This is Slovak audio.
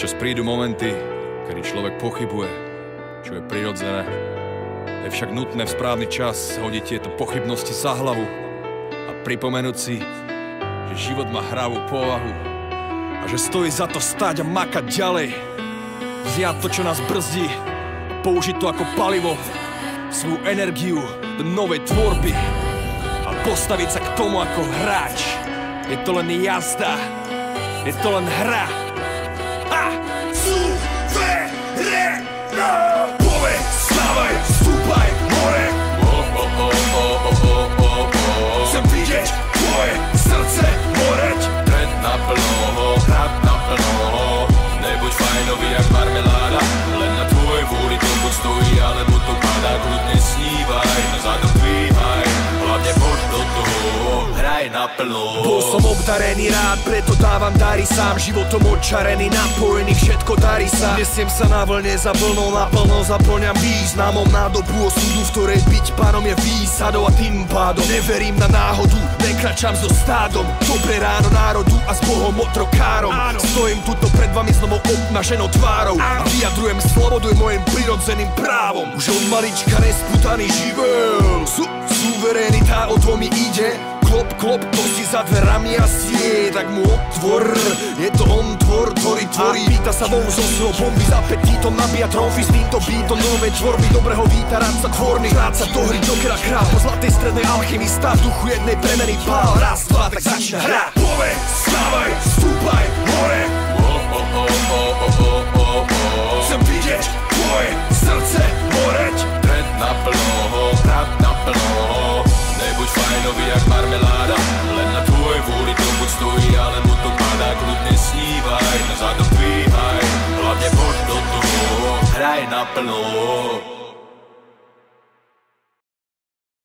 Občas prídu momenty, kedy človek pochybuje, čo je prirodzené. Je však nutné v správny čas hodiť tieto pochybnosti za hlavu a pripomenúť si, že život má hravú povahu a že stojí za to stáť a makať ďalej. Vziať to, čo nás brzdí, a použiť to ako palivo, svoju energiu do novej tvorby a postaviť sa k tomu ako hráč. Je to len jazda, je to len hra. Poveď, stávaj, stúpaj, hore. Chcem vidieť tvoje srdce horeť. Tred naplno, hrad naplno. Nebuď fajnový jak marmeláda. Len na tvojej vôli to buď stojí, alebo to padá. Kľudne snívaj, nazadu dvíhaj. Hlavne poď do toho, hraj naplno. Bol som obdarený rád, preto dávam dary sám. Životom odčarený, napojený, všetko darí sa. Nesiem sa na vlne za vlnou, naplno zaplňam významom nádobu osudu, v ktorej byť pánom je výsadou a tým pádom neverím na náhodu, nekračam so stádom. Dobré ráno národu a s Bohom otrokárom. Stojím tuto pred vami s novou obnaženou tvárou a vyjadrujem slobodu je mojim prirodzeným právom. Už od malička nesputaný živel, suverenita, o to mi ide. Klop, klop, to si za dverami asi je, tak mu otvor. Je to on tvor, ktorý tvorí. Pýta sa vo zo bomby s apetítom, nabíja tromfy s týmto beatom. Nové tvorby, dobrého víta, rád sa tvorný. Rád sa do hry, dokera král, po zlatej strednej alchymista. V duchu jednej premeny pál, raz, dva, tak začína hra. Poveď, stávaj, stúpaj, hore. Chcem vidieť tvoje srdce horeť. Tred naplno, hrad naplno. Nebuď fajnový jak marmeláda. Len na tvojej vôli to buď stojí, alebo to padá. Kľudne snívaj, nazadu dvíhaj. Hlavne poď do toho, hraj naplno.